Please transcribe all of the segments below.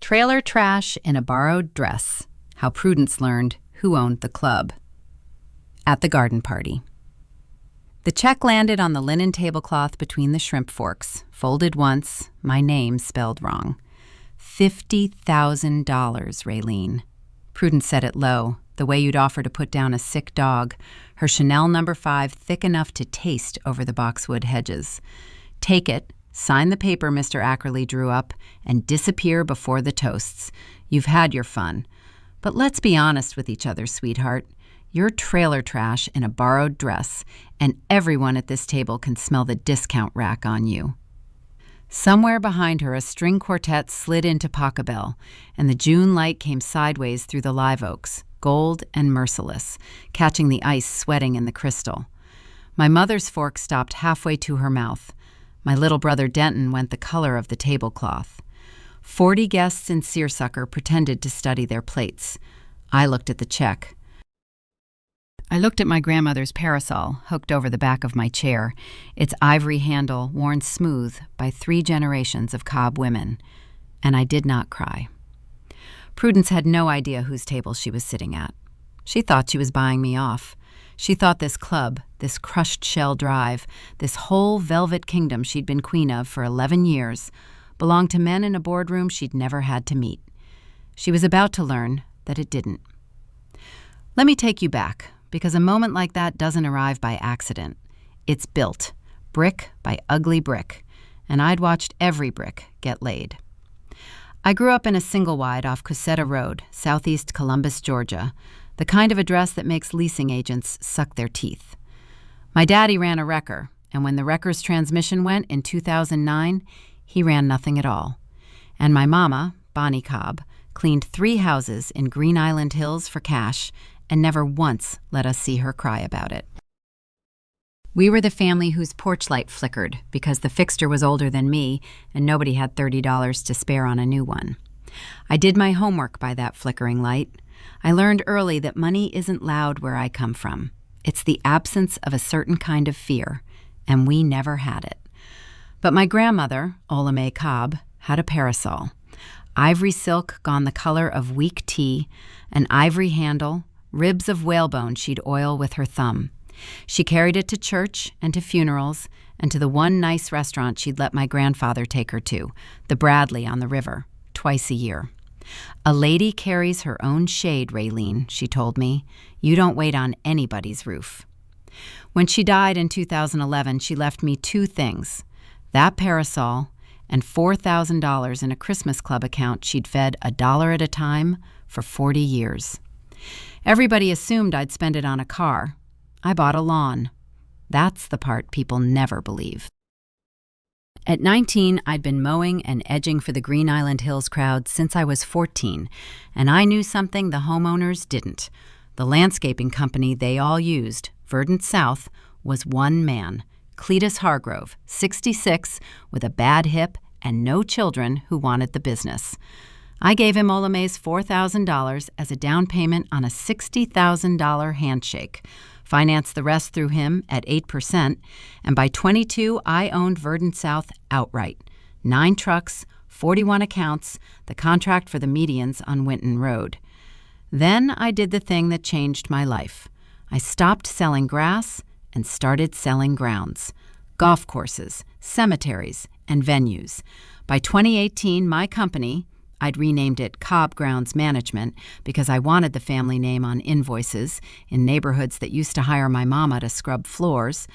Trailer trash in a borrowed dress. How Prudence learned who owned the club. At the garden party. The check landed on the linen tablecloth between the shrimp forks, folded once, my name spelled wrong. $50,000, Raelene. Prudence said it low, the way you'd offer to put down a sick dog, her Chanel No. 5 thick enough to taste over the boxwood hedges. Take it, sign the paper Mr. Ackerley drew up, and disappear before the toasts. You've had your fun. But let's be honest with each other, sweetheart. You're trailer trash in a borrowed dress, and everyone at this table can smell the discount rack on you. Somewhere behind her, a string quartet slid into Pachelbel, and the June light came sideways through the live oaks, gold and merciless, catching the ice sweating in the crystal. My mother's fork stopped halfway to her mouth. My little brother Denton went the color of the tablecloth. 40 guests in seersucker pretended to study their plates. I looked at the check. I looked at my grandmother's parasol, hooked over the back of my chair, its ivory handle worn smooth by 3 generations of Cobb women, and I did not cry. Prudence had no idea whose table she was sitting at. She thought she was buying me off. She thought this club, this crushed shell drive, this whole velvet kingdom she'd been queen of for 11 years, belonged to men in a boardroom she'd never had to meet. She was about to learn that it didn't. Let me take you back, because a moment like that doesn't arrive by accident. It's built, brick by ugly brick, and I'd watched every brick get laid. I grew up in a single-wide off Cusetta Road, southeast Columbus, Georgia, the kind of address that makes leasing agents suck their teeth. My daddy ran a wrecker, and when the wrecker's transmission went in 2009, he ran nothing at all. And my mama, Bonnie Cobb, cleaned 3 houses in Green Island Hills for cash and never once let us see her cry about it. We were the family whose porch light flickered because the fixture was older than me and nobody had $30 to spare on a new one. I did my homework by that flickering light. I learned early that money isn't loud where I come from. It's the absence of a certain kind of fear, and we never had it. But my grandmother, Ola Mae Cobb, had a parasol. Ivory silk gone the color of weak tea, an ivory handle, ribs of whalebone she'd oil with her thumb. She carried it to church and to funerals and to the one nice restaurant she'd let my grandfather take her to, the Bradley on the river, twice a year. A lady carries her own shade, Raelene, she told me. You don't wait on anybody's roof. When she died in 2011, she left me 2 things, that parasol and $4,000 in a Christmas Club account she'd fed $1 at a time for 40 years. Everybody assumed I'd spend it on a car. I bought a lawn. That's the part people never believe. At 19, I'd been mowing and edging for the Green Island Hills crowd since I was 14, and I knew something the homeowners didn't. The landscaping company they all used, Verdant South, was one man, Cletus Hargrove, 66, with a bad hip and no children who wanted the business. I gave him Ola Mae's $4,000 as a down payment on a $60,000 handshake, financed the rest through him at 8%, and by 22, I owned Verdant South outright. 9 trucks, 41 accounts, the contract for the medians on Winton Road. Then I did the thing that changed my life. I stopped selling grass and started selling grounds, golf courses, cemeteries, and venues. By 2018, my company, I'd renamed it Cobb Grounds Management because I wanted the family name on invoices in neighborhoods that used to hire my mama to scrub floors,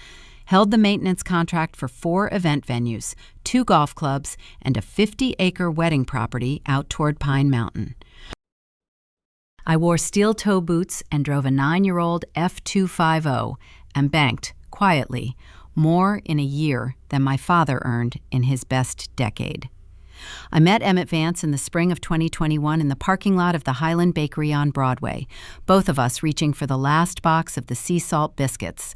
held the maintenance contract for 4 event venues, 2 golf clubs, and a 50-acre wedding property out toward Pine Mountain. I wore steel-toe boots and drove a 9-year-old F250 and banked, quietly, more in a year than my father earned in his best decade. I met Emmett Vance in the spring of 2021 in the parking lot of the Highland Bakery on Broadway, both of us reaching for the last box of the sea salt biscuits,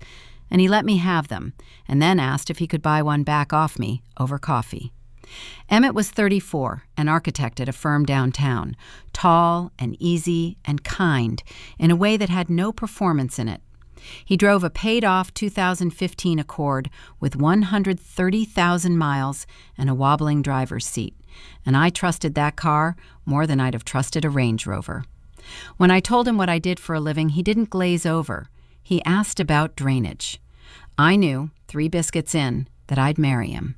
and he let me have them, and then asked if he could buy one back off me over coffee. Emmett was 34, an architect at a firm downtown, tall and easy and kind in a way that had no performance in it. He drove a paid-off 2015 Accord with 130,000 miles and a wobbling driver's seat, and I trusted that car more than I'd have trusted a Range Rover. When I told him what I did for a living, he didn't glaze over. He asked about drainage. I knew, 3 biscuits in, that I'd marry him.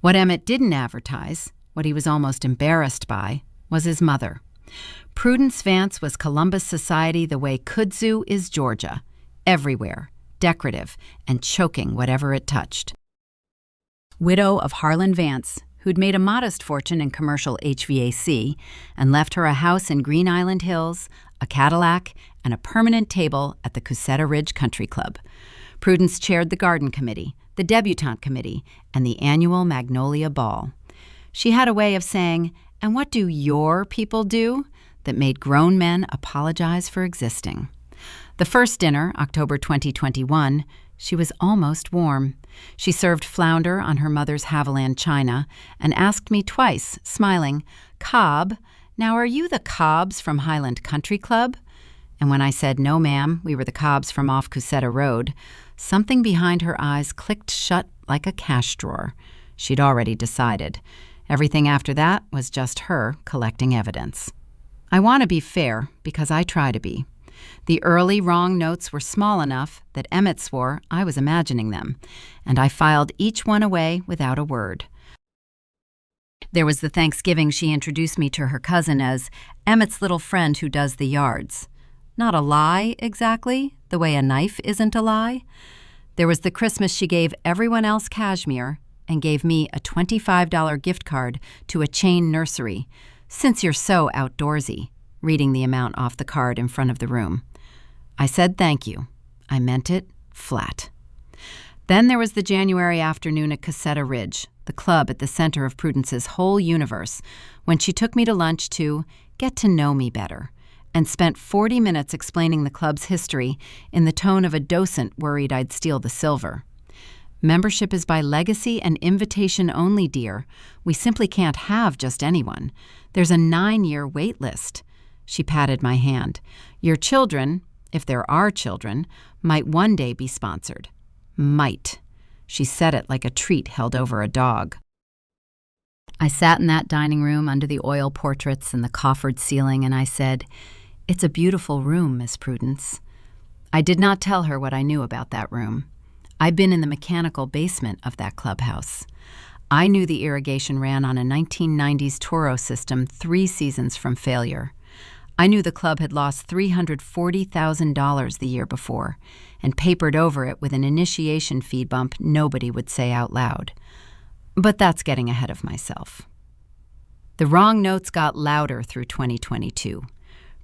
What Emmett didn't advertise, what he was almost embarrassed by, was his mother. Prudence Vance was Columbus society the way kudzu is Georgia. Everywhere, decorative, and choking whatever it touched. Widow of Harlan Vance, who'd made a modest fortune in commercial HVAC and left her a house in Green Island Hills, a Cadillac, and a permanent table at the Cuseta Ridge Country Club. Prudence chaired the garden committee, the debutante committee, and the annual Magnolia Ball. She had a way of saying, "And what do your people do?" that made grown men apologize for existing. The first dinner, October 2021, she was almost warm. She served flounder on her mother's Haviland china and asked me twice, smiling, "Cobb, now are you the Cobbs from Highland Country Club?" And when I said, "No, ma'am, we were the Cobbs from off Cuseta Road," something behind her eyes clicked shut like a cash drawer. She'd already decided. Everything after that was just her collecting evidence. I want to be fair because I try to be. The early wrong notes were small enough that Emmett swore I was imagining them, and I filed each one away without a word. There was the Thanksgiving she introduced me to her cousin as Emmett's little friend who does the yards. Not a lie, exactly, the way a knife isn't a lie. There was the Christmas she gave everyone else cashmere and gave me a $25 gift card to a chain nursery, "Since you're so outdoorsy," reading the amount off the card in front of the room. I said thank you. I meant it flat. Then there was the January afternoon at Cuseta Ridge, the club at the center of Prudence's whole universe, when she took me to lunch to get to know me better, and spent 40 minutes explaining the club's history in the tone of a docent worried I'd steal the silver. "Membership is by legacy and invitation only, dear. We simply can't have just anyone. There's a 9-year wait list." She patted my hand. "Your children, if there are children, might one day be sponsored." Might. She said it like a treat held over a dog. I sat in that dining room under the oil portraits and the coffered ceiling, and I said, "It's a beautiful room, Miss Prudence." I did not tell her what I knew about that room. I'd been in the mechanical basement of that clubhouse. I knew the irrigation ran on a 1990s Toro system 3 seasons from failure. I knew the club had lost $340,000 the year before and papered over it with an initiation fee bump nobody would say out loud. But that's getting ahead of myself. The wrong notes got louder through 2022.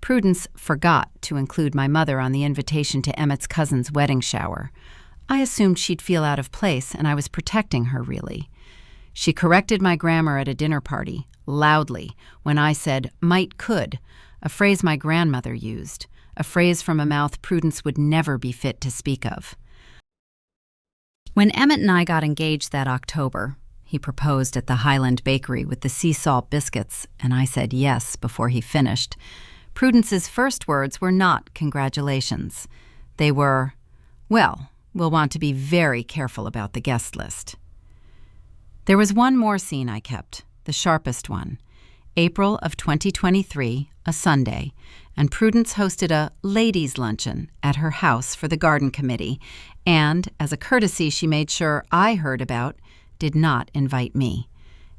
Prudence forgot to include my mother on the invitation to Emmett's cousin's wedding shower. I assumed she'd feel out of place, and I was protecting her, really. She corrected my grammar at a dinner party, loudly, when I said "might could," a phrase my grandmother used, a phrase from a mouth Prudence would never be fit to speak of. When Emmett and I got engaged that October, he proposed at the Highland Bakery with the sea salt biscuits, and I said yes before he finished. Prudence's first words were not congratulations. They were, "Well, we'll want to be very careful about the guest list." There was one more scene I kept, the sharpest one. April of 2023, a Sunday, and Prudence hosted a ladies' luncheon at her house for the garden committee, and, as a courtesy she made sure I heard about, did not invite me.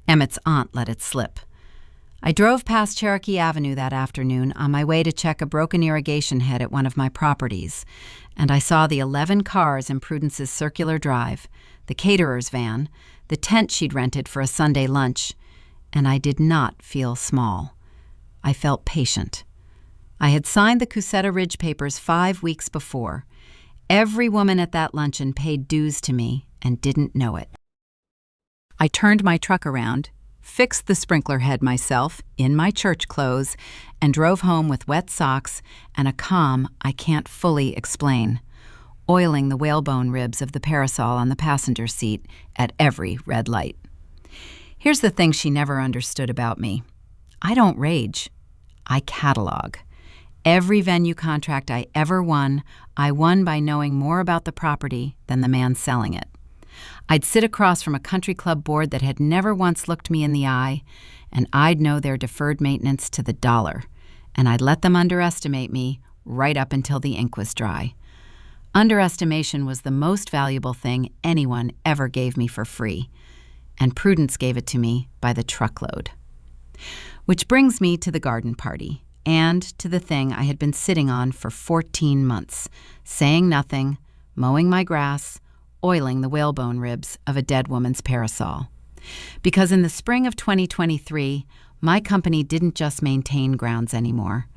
Emmett's aunt let it slip. I drove past Cherokee Avenue that afternoon on my way to check a broken irrigation head at one of my properties, and I saw the 11 cars in Prudence's circular drive, the caterer's van, the tent she'd rented for a Sunday lunch, and I did not feel small. I felt patient. I had signed the Cuseta Ridge papers 5 weeks before. Every woman at that luncheon paid dues to me and didn't know it. I turned my truck around, fixed the sprinkler head myself in my church clothes, and drove home with wet socks and a calm I can't fully explain, oiling the whalebone ribs of the parasol on the passenger seat at every red light. Here's the thing she never understood about me. I don't rage. I catalog. Every venue contract I ever won, I won by knowing more about the property than the man selling it. I'd sit across from a country club board that had never once looked me in the eye, and I'd know their deferred maintenance to the dollar, and I'd let them underestimate me right up until the ink was dry. Underestimation was the most valuable thing anyone ever gave me for free, and Prudence gave it to me by the truckload. Which brings me to the garden party, and to the thing I had been sitting on for 14 months, saying nothing, mowing my grass, oiling the whalebone ribs of a dead woman's parasol. Because in the spring of 2023, my company didn't just maintain grounds anymore.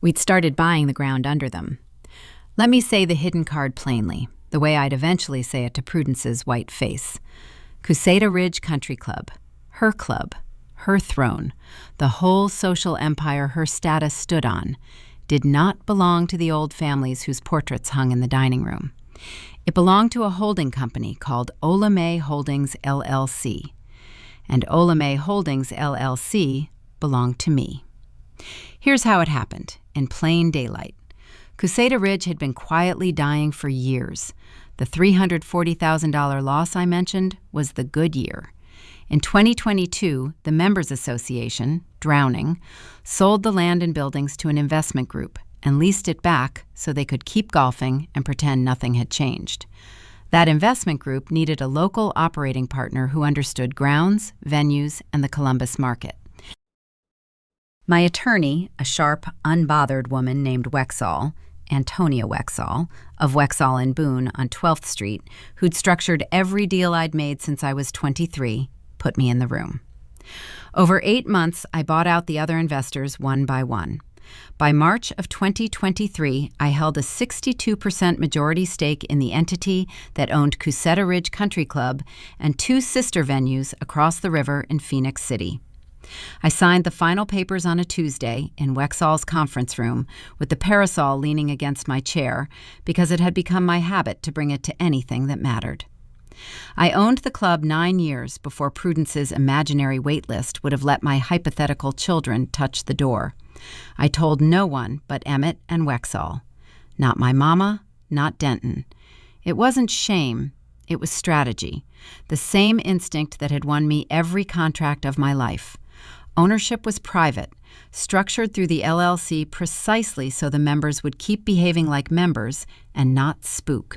We'd started buying the ground under them. Let me say the hidden card plainly, the way I'd eventually say it to Prudence's white face. Cuseta Ridge Country Club, her throne, the whole social empire her status stood on, did not belong to the old families whose portraits hung in the dining room. It belonged to a holding company called Ola May Holdings LLC, and Ola May Holdings LLC belonged to me. Here's how it happened, in plain daylight. Cuseta Ridge had been quietly dying for years. The $340,000 loss I mentioned was the good year. In 2022, the Members Association, Drowning, sold the land and buildings to an investment group and leased it back so they could keep golfing and pretend nothing had changed. That investment group needed a local operating partner who understood grounds, venues, and the Columbus market. My attorney, a sharp, unbothered woman named Wexall, Antonia Wexall, of Wexall and Boone on 12th Street, who'd structured every deal I'd made since I was 23, put me in the room. Over 8 months, I bought out the other investors one by one. By March of 2023, I held a 62% majority stake in the entity that owned Cuseta Ridge Country Club and 2 sister venues across the river in Phoenix City. I signed the final papers on a Tuesday in Wexall's conference room with the parasol leaning against my chair because it had become my habit to bring it to anything that mattered. I owned the club 9 years before Prudence's imaginary wait list would have let my hypothetical children touch the door. I told no one but Emmett and Wexall. Not my mama, not Denton. It wasn't shame, it was strategy. The same instinct that had won me every contract of my life. Ownership was private, structured through the LLC precisely so the members would keep behaving like members and not spook.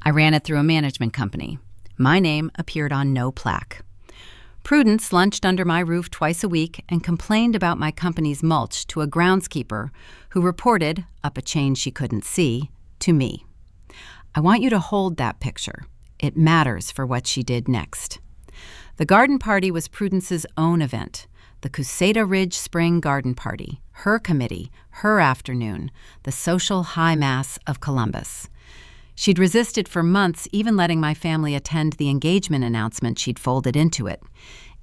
I ran it through a management company. My name appeared on no plaque. Prudence lunched under my roof twice a week and complained about my company's mulch to a groundskeeper who reported, up a chain she couldn't see, to me. I want you to hold that picture. It matters for what she did next. The garden party was Prudence's own event, the Cuseta Ridge Spring Garden Party, her committee, her afternoon, the social high mass of Columbus. She'd resisted for months even letting my family attend the engagement announcement she'd folded into it.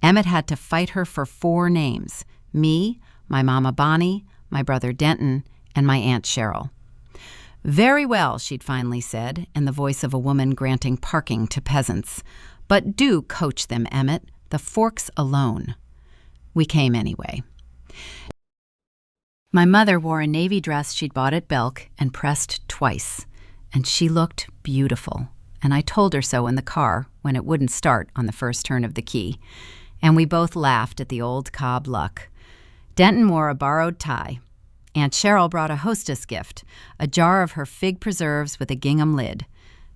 Emmett had to fight her for 4 names: me, my mama Bonnie, my brother Denton, and my Aunt Cheryl. "Very well," she'd finally said, in the voice of a woman granting parking to peasants. "But do coach them, Emmett. The forks alone." We came anyway. My mother wore a navy dress she'd bought at Belk and pressed twice. And she looked beautiful, and I told her so in the car when it wouldn't start on the first turn of the key, and we both laughed at the old Cobb luck. Denton wore a borrowed tie. Aunt Cheryl brought a hostess gift, a jar of her fig preserves with a gingham lid,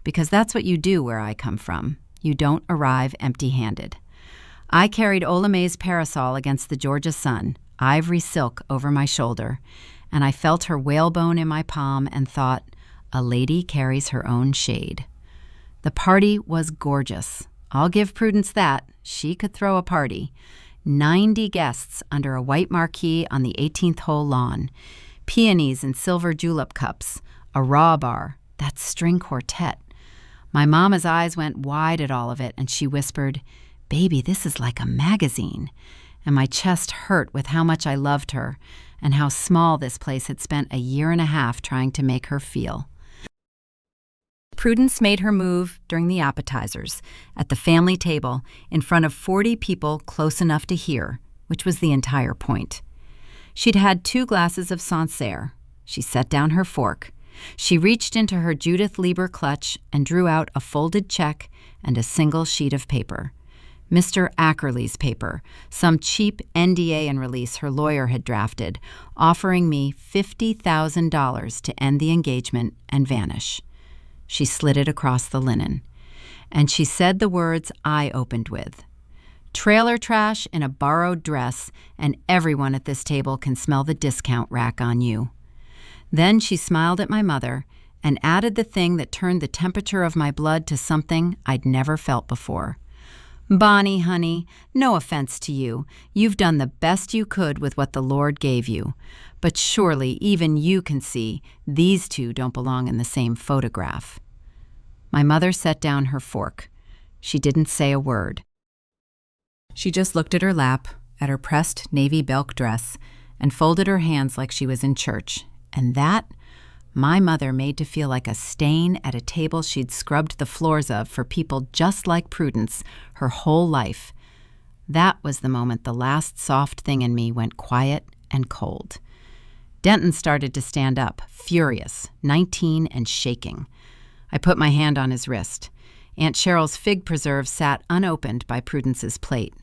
because that's what you do where I come from. You don't arrive empty-handed. I carried Ola May's parasol against the Georgia sun, ivory silk over my shoulder, and I felt her whalebone in my palm and thought, a lady carries her own shade. The party was gorgeous. I'll give Prudence that. She could throw a party. 90 guests under a white marquee on the 18th hole lawn. Peonies in silver julep cups. A raw bar. That string quartet. My mama's eyes went wide at all of it, and she whispered, "Baby, this is like a magazine." And my chest hurt with how much I loved her and how small this place had spent a year and a half trying to make her feel. Prudence made her move during the appetizers, at the family table, in front of 40 people close enough to hear, which was the entire point. She'd had 2 glasses of Sancerre. She set down her fork. She reached into her Judith Lieber clutch and drew out a folded check and a single sheet of paper. Mr. Ackerley's paper, some cheap NDA and release her lawyer had drafted, offering me $50,000 to end the engagement and vanish. She slid it across the linen, and she said the words I opened with. Trailer trash in a borrowed dress, and everyone at this table can smell the discount rack on you. Then she smiled at my mother and added the thing that turned the temperature of my blood to something I'd never felt before. Bonnie, honey, no offense to you. You've done the best you could with what the Lord gave you. But surely even you can see these two don't belong in the same photograph. My mother set down her fork. She didn't say a word. She just looked at her lap, at her pressed navy belk dress, and folded her hands like she was in church. And that, my mother made to feel like a stain at a table she'd scrubbed the floors of for people just like Prudence her whole life. That was the moment the last soft thing in me went quiet and cold. Denton started to stand up, furious, 19 and shaking. I put my hand on his wrist. Aunt Cheryl's fig preserve sat unopened by Prudence's plate.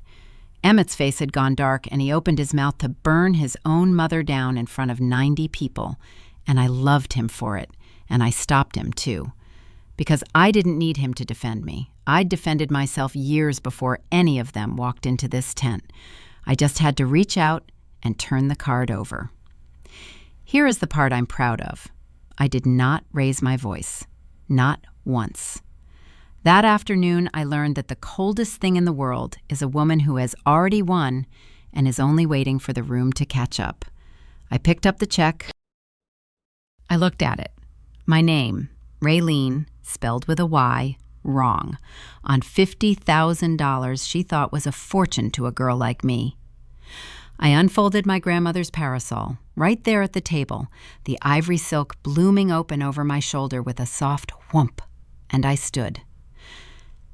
Emmett's face had gone dark, and he opened his mouth to burn his own mother down in front of 90 people. And I loved him for it, and I stopped him, too. Because I didn't need him to defend me. I'd defended myself years before any of them walked into this tent. I just had to reach out and turn the card over. Here is the part I'm proud of. I did not raise my voice. Not once. That afternoon, I learned that the coldest thing in the world is a woman who has already won and is only waiting for the room to catch up. I picked up the check. I looked at it. My name, Raelene, spelled with a Y, wrong, on $50,000 she thought was a fortune to a girl like me. I unfolded my grandmother's parasol, right there at the table, the ivory silk blooming open over my shoulder with a soft whump, and I stood.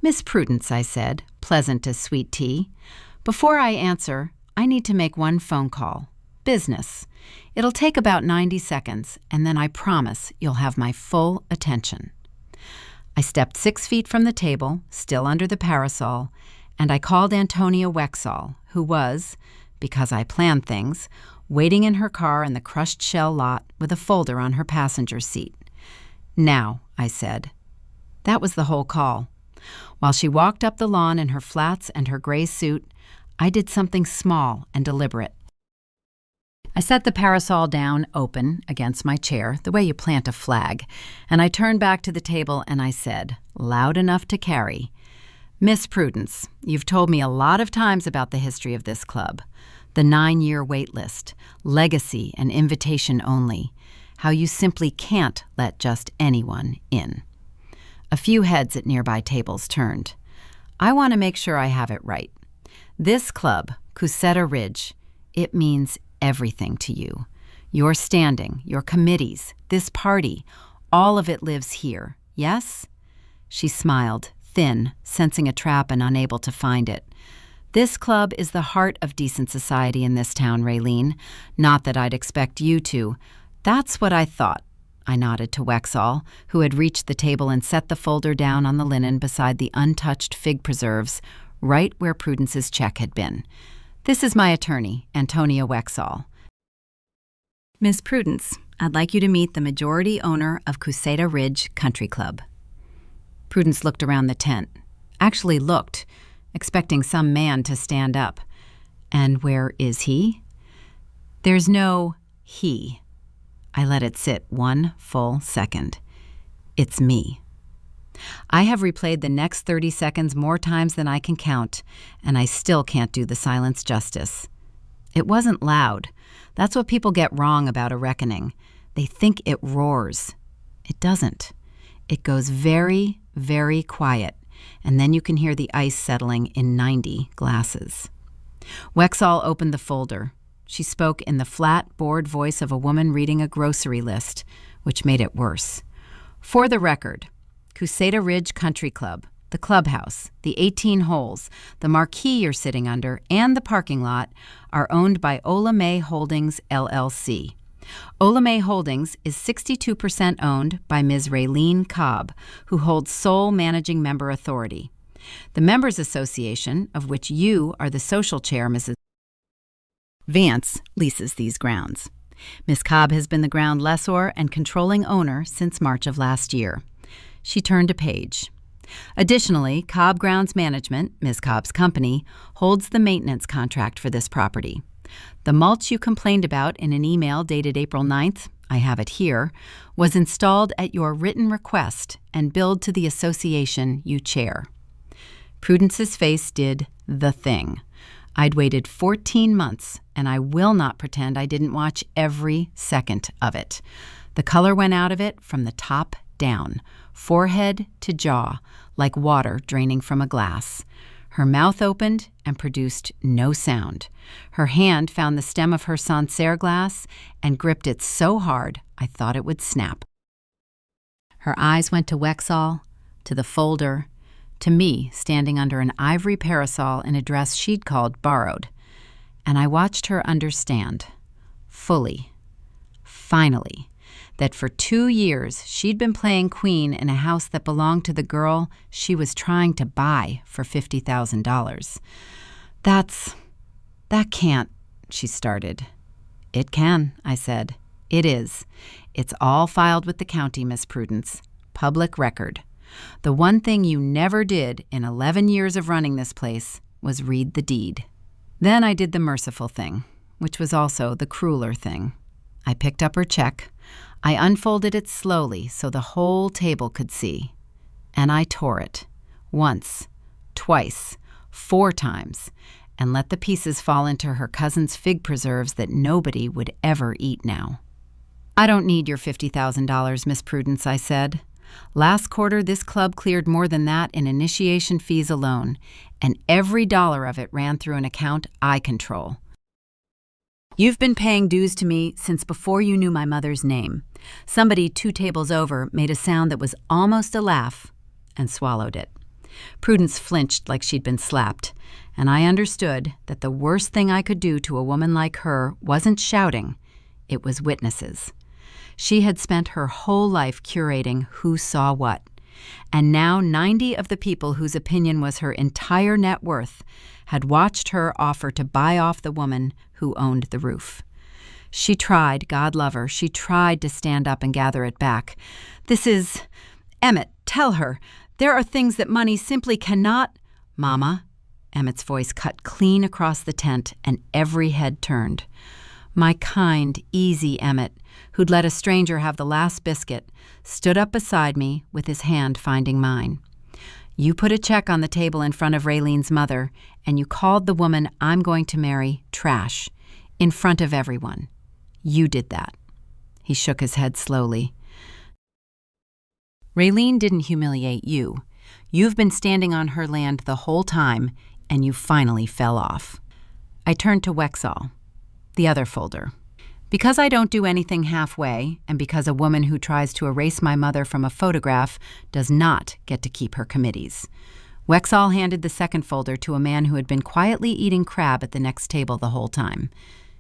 Miss Prudence, I said, pleasant as sweet tea, before I answer, I need to make one phone call. Business. It'll take about 90 seconds, and then I promise you'll have my full attention. I stepped 6 feet from the table, still under the parasol, and I called Antonia Wexall, who was, because I planned things, waiting in her car in the crushed shell lot with a folder on her passenger seat. Now, I said. That was the whole call. While she walked up the lawn in her flats and her gray suit, I did something small and deliberate. I set the parasol down open against my chair, the way you plant a flag, and I turned back to the table and I said, loud enough to carry, Miss Prudence, you've told me a lot of times about the history of this club, the 9-year wait list, legacy and invitation only, how you simply can't let just anyone in. A few heads at nearby tables turned. I want to make sure I have it right. This club, Cusseta Ridge, it means everything to you. Your standing, your committees, this party, all of it lives here, yes? She smiled, thin, sensing a trap and unable to find it. This club is the heart of decent society in this town, Raelene. Not that I'd expect you to. That's what I thought. I nodded to Wexall, who had reached the table and set the folder down on the linen beside the untouched fig preserves, right where Prudence's check had been. This is my attorney, Antonia Wexall. Miss Prudence, I'd like you to meet the majority owner of Cusseta Ridge Country Club. Prudence looked around the tent. Actually looked, expecting some man to stand up. And where is he? There's no he. I let it sit 1 full second. It's me. I have replayed the next 30 seconds more times than I can count, and I still can't do the silence justice. It wasn't loud. That's what people get wrong about a reckoning. They think it roars. It doesn't. It goes very, very quiet, and then you can hear the ice settling in 90 glasses. Wexall opened the folder. She spoke in the flat, bored voice of a woman reading a grocery list, which made it worse. For the record, Cusseta Ridge Country Club, the clubhouse, the 18 holes, the marquee you're sitting under, and the parking lot are owned by Ola May Holdings, LLC. Olame Holdings is 62% owned by Ms. Raelene Cobb, who holds sole managing member authority. The Members Association, of which you are the social chair, Mrs. Vance, leases these grounds. Ms. Cobb has been the ground lessor and controlling owner since March of last year. She turned a page. Additionally, Cobb Grounds Management, Ms. Cobb's company, holds the maintenance contract for this property. The mulch you complained about in an email dated April 9th, I have it here, was installed at your written request and billed to the association you chair. Prudence's face did the thing. I'd waited 14 months, and I will not pretend I didn't watch every second of it. The color went out of it from the top down, forehead to jaw, like water draining from a glass. Her mouth opened and produced no sound. Her hand found the stem of her Sancerre glass and gripped it so hard I thought it would snap. Her eyes went to Wexall, to the folder, to me standing under an ivory parasol in a dress she'd called borrowed, and I watched her understand, fully, finally, that for 2 years she'd been playing queen in a house that belonged to the girl she was trying to buy for $50,000. That can't, she started. It can, I said. It is. It's all filed with the county, Miss Prudence. Public record. The one thing you never did in 11 years of running this place was read the deed. Then I did the merciful thing, which was also the crueler thing. I picked up her check. I unfolded it slowly so the whole table could see. And I tore it. Once, twice, 4 times, and let the pieces fall into her cousin's fig preserves that nobody would ever eat now. I don't need your $50,000, Miss Prudence, I said. Last quarter, this club cleared more than that in initiation fees alone, and every dollar of it ran through an account I control. You've been paying dues to me since before you knew my mother's name. Somebody 2 tables over made a sound that was almost a laugh and swallowed it. Prudence flinched like she'd been slapped, and I understood that the worst thing I could do to a woman like her wasn't shouting, it was witnesses. She had spent her whole life curating who saw what, and now 90 of the people whose opinion was her entire net worth had watched her offer to buy off the woman who owned the roof. She tried, God love her, she tried to stand up and gather it back. This is... Emmett, tell her. There are things that money simply cannot... Mama, Emmett's voice cut clean across the tent and every head turned. My kind, easy Emmett, who'd let a stranger have the last biscuit, stood up beside me with his hand finding mine. You put a check on the table in front of Raelene's mother, and you called the woman I'm going to marry trash, in front of everyone. You did that. He shook his head slowly. Raelene didn't humiliate you. You've been standing on her land the whole time, and you finally fell off. I turned to Wexall, the other folder. Because I don't do anything halfway, and because a woman who tries to erase my mother from a photograph does not get to keep her committees. Wexall handed the second folder to a man who had been quietly eating crab at the next table the whole time.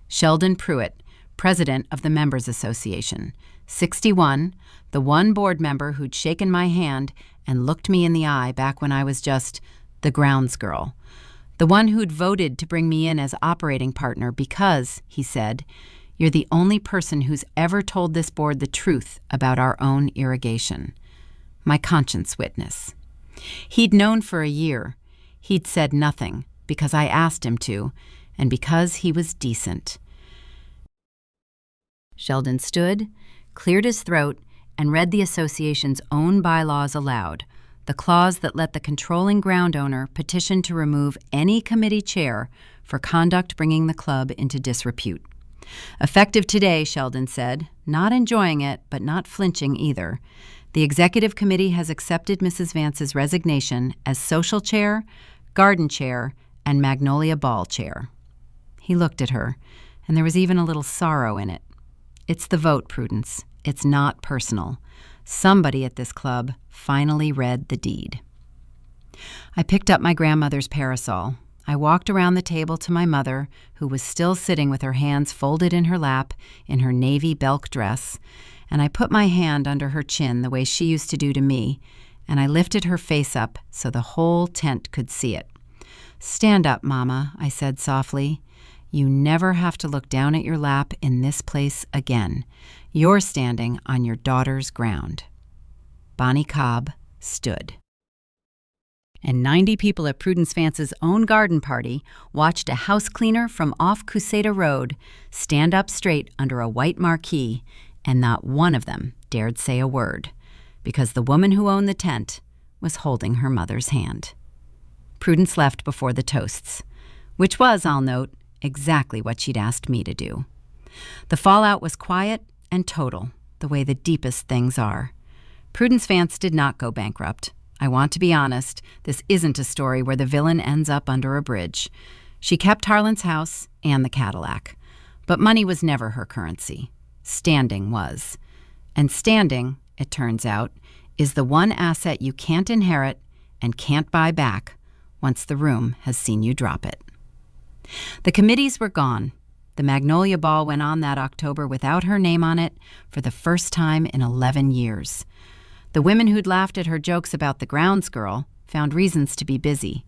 Sheldon Pruitt, president of the Members Association, 61, the one board member who'd shaken my hand and looked me in the eye back when I was just the grounds girl. The one who'd voted to bring me in as operating partner because, he said, you're the only person who's ever told this board the truth about our own irrigation. My conscience witness. He'd known for a year. He'd said nothing because I asked him to, and because he was decent. Sheldon stood, cleared his throat, and read the association's own bylaws aloud, the clause that let the controlling ground owner petition to remove any committee chair for conduct bringing the club into disrepute. Effective today, Sheldon said, not enjoying it, but not flinching either. The executive committee has accepted Mrs. Vance's resignation as social chair, garden chair, and magnolia ball chair. He looked at her, and there was even a little sorrow in it. It's the vote, Prudence. It's not personal. Somebody at this club finally read the deed. I picked up my grandmother's parasol. I walked around the table to my mother, who was still sitting with her hands folded in her lap in her navy belk dress, and I put my hand under her chin the way she used to do to me, and I lifted her face up so the whole tent could see it. "Stand up, Mama," I said softly. "You never have to look down at your lap in this place again. You're standing on your daughter's ground." Bonnie Cobb stood. And 90 people at Prudence Vance's own garden party watched a house cleaner from off Cuseta Road stand up straight under a white marquee, and not one of them dared say a word, because the woman who owned the tent was holding her mother's hand. Prudence left before the toasts, which was, I'll note, exactly what she'd asked me to do. The fallout was quiet and total, the way the deepest things are. Prudence Vance did not go bankrupt. I want to be honest, this isn't a story where the villain ends up under a bridge. She kept Harlan's house and the Cadillac. But money was never her currency. Standing was. And standing, it turns out, is the one asset you can't inherit and can't buy back once the room has seen you drop it. The committees were gone. The Magnolia Ball went on that October without her name on it for the first time in 11 years. The women who'd laughed at her jokes about the grounds girl found reasons to be busy.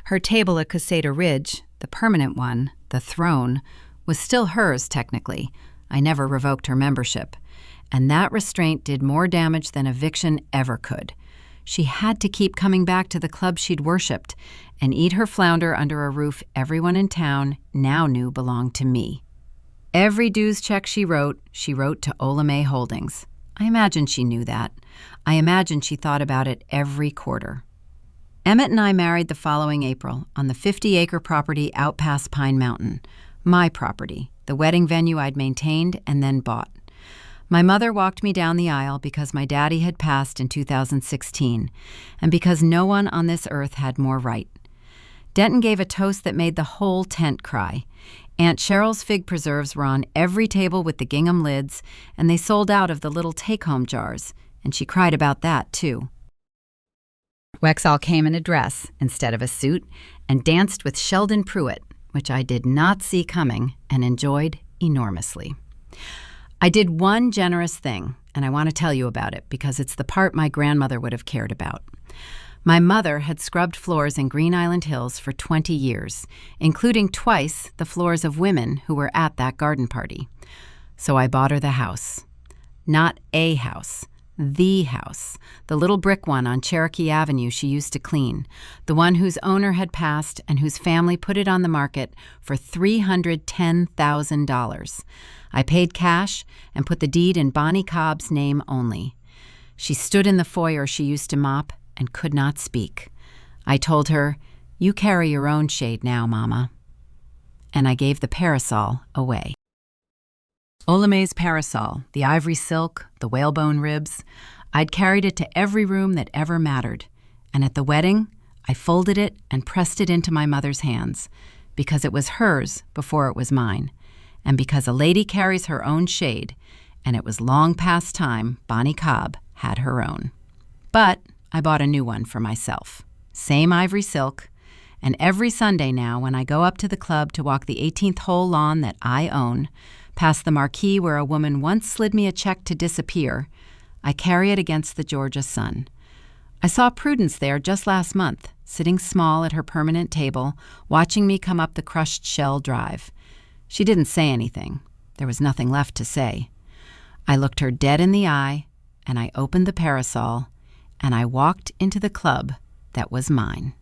Her table at Cuseta Ridge, the permanent one, the throne, was still hers technically. I never revoked her membership. And that restraint did more damage than eviction ever could. She had to keep coming back to the club she'd worshipped and eat her flounder under a roof everyone in town now knew belonged to me. Every dues check she wrote to Ola May Holdings. I imagine she knew that. I imagine she thought about it every quarter. Emmett and I married the following April on the 50-acre property out past Pine Mountain. My property, the wedding venue I'd maintained and then bought. My mother walked me down the aisle because my daddy had passed in 2016, and because no one on this earth had more right. Denton gave a toast that made the whole tent cry. Aunt Cheryl's fig preserves were on every table with the gingham lids, and they sold out of the little take-home jars, and she cried about that, too. Wexall came in a dress instead of a suit and danced with Sheldon Pruitt, which I did not see coming and enjoyed enormously. I did one generous thing, and I want to tell you about it because it's the part my grandmother would have cared about. My mother had scrubbed floors in Green Island Hills for 20 years, including twice the floors of women who were at that garden party. So I bought her the house. Not a house, the house, the little brick one on Cherokee Avenue she used to clean, the one whose owner had passed and whose family put it on the market for $310,000. I paid cash and put the deed in Bonnie Cobb's name only. She stood in the foyer she used to mop and could not speak. I told her, "You carry your own shade now, Mama." And I gave the parasol away. Ola May's parasol, the ivory silk, the whalebone ribs, I'd carried it to every room that ever mattered. And at the wedding, I folded it and pressed it into my mother's hands, because it was hers before it was mine, and because a lady carries her own shade, and it was long past time Bonnie Cobb had her own. But I bought a new one for myself. Same ivory silk, and every Sunday now when I go up to the club to walk the 18th hole lawn that I own, past the marquee where a woman once slid me a check to disappear, I carry it against the Georgia sun. I saw Prudence there just last month, sitting small at her permanent table, watching me come up the crushed shell drive. She didn't say anything. There was nothing left to say. I looked her dead in the eye, and I opened the parasol, and I walked into the club that was mine.